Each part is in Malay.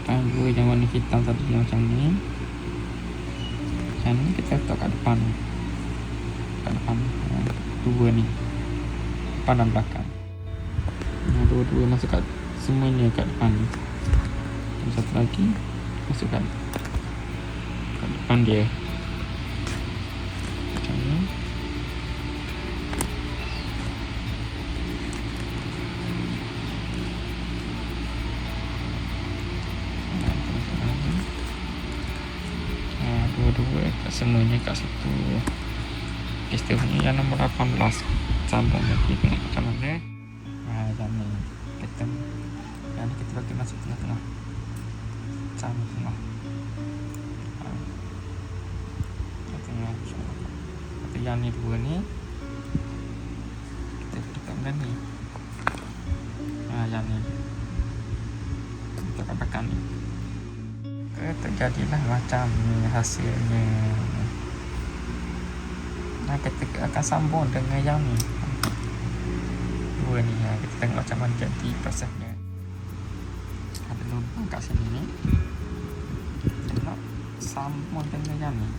kayu yang warna hitam tadi macam ni. Macam ni kita letak kat depan. Kat depan dua ni, depan dan belakang. Dua-dua masuk kat semuanya kat depan ni. Dan satu lagi masukkan kat depan dia macam ni. Dua-dua kat semuanya kat situ. Seterusnya yang nombor 18 sambung lagi, tengok macam mana. Yang ni kita bagi masuk tengah-tengah, sama tengah. Tengok tapi yang ni dua ni kita tekan ni. Yang ni kita tekan ni. Terjadilah macam ni hasilnya. Kita akan sambung dengan yang ni dua ni. Kita tengok macam mana jadi prosesnya. Ada lubang kat sini ni, kita sambung dengan yang ni.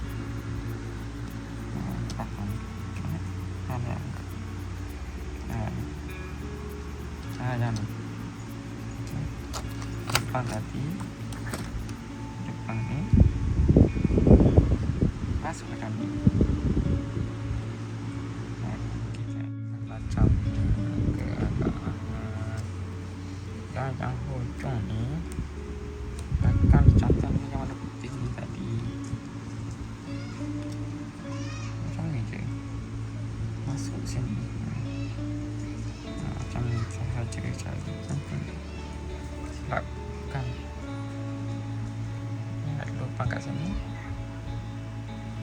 Yang ni depan tadi, depan ni masuk ke dalam ni. Macam ke arah yang hujung ni akan cantik yang warna putih ni tadi. Macam ni je, masuk sini. Macam ni sahaja cara cantik. Silapkan. Ni ada lubang kat sini,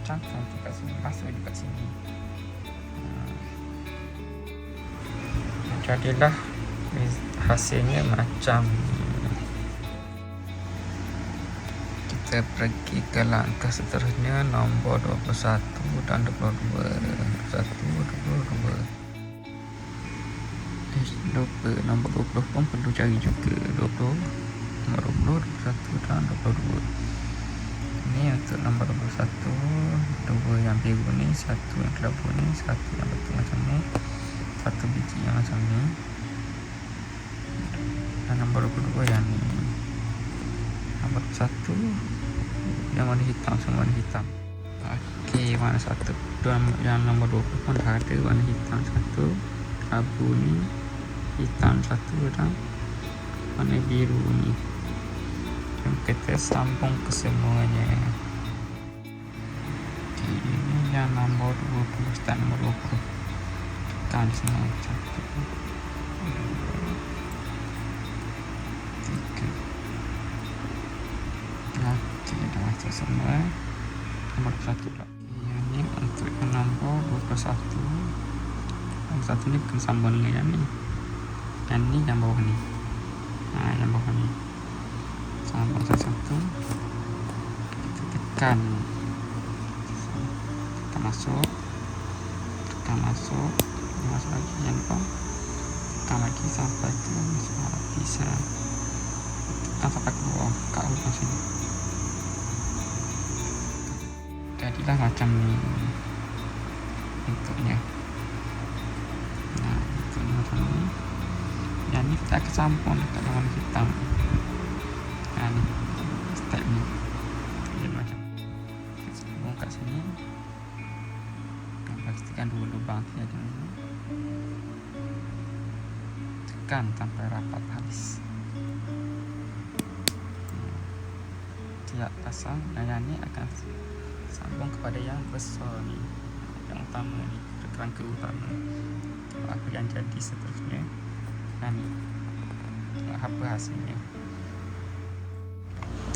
cantik kat sini, masuk juga sini. Jadilah hasilnya macam ni. Kita pergi ke langkah seterusnya, nombor 21 dan 22. 22. Lupa nombor 20 pun perlu cari juga. 20, nombor 20, 21 dan 22. Ini untuk nombor 21, dua yang biru ni, satu yang kelabu ni, satu yang betul macam ni, satu biji yang macam ni, dan nombor 22 yang ni. Nombor 21 yang warna hitam, semua warna hitam. Okey, warna satu. Yang nombor 20 pun dah ada warna hitam satu, abu ni, hitam satu, dan warna biru ni. Kita sambung ke semuanya. Okay, ini yang nombor 20, start nombor 20. Tekan semua. 1, 2, 3. Okay, dah masuk semua. Nombor 1 pula. Yang ni untuk nombor 21. Nombor 1 ni kena sambung dengan yang ni. Yang ni yang bawah ni. Yang bawah ni. Sambung satu-satu. Kita tekan. Tekan masuk. Tekan masuk. Masuk lagi yang bawah. Tekan lagi sampai ke masuk habis. Tekan sampai ke bawah. Kat ujung sini. Jadilah macam ni bentuknya. Bentuknya macam ni. Yang ni kita akan sambung dekat warna hitam. Ni step ni. Jadi macam kita sambung kat sini. Pastikan dua lubang ni ada ni. Tekan sampai rapat habis. Tiap pasang, dan yang ni akan sambung kepada yang besar ni, yang utama ni, kerangka utama. Apa yang jadi seterusnya, dan ni apa hasilnya.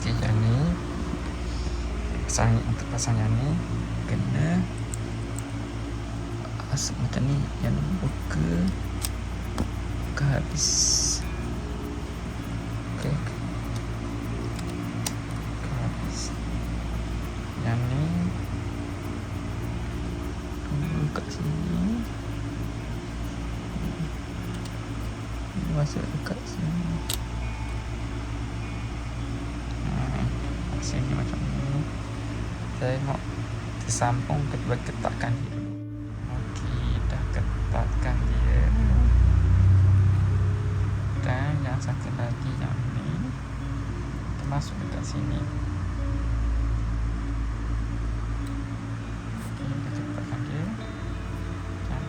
Okay, yang ni untuk pasang yang ni kena asap macam ni, yang ni buka habis. Okay, habis. Yang ni tunggu kat sini, masuk dekat sini. tengok tersambung, kita ketatkan dia. Okey, dah ketatkan dia. Dan yang satu lagi yang ni kita masuk dekat sini. Okey, kita ketatkan dia. Dan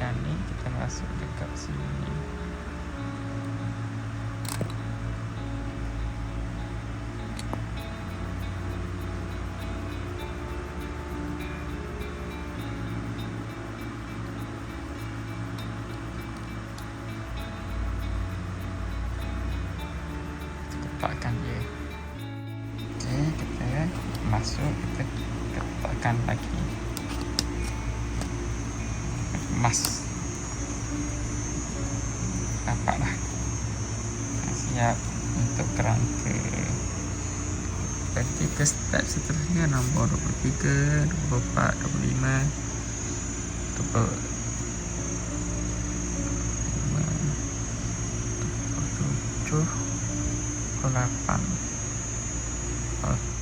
yang ni kita masuk dekat sini. Ketatkan dia. Okey, kita masuk, kita ketatkan lagi. Mas. Nampaklah. Siap untuk kerangka. Jadi ke step seterusnya nombor 23, 24, 25, 27, 28.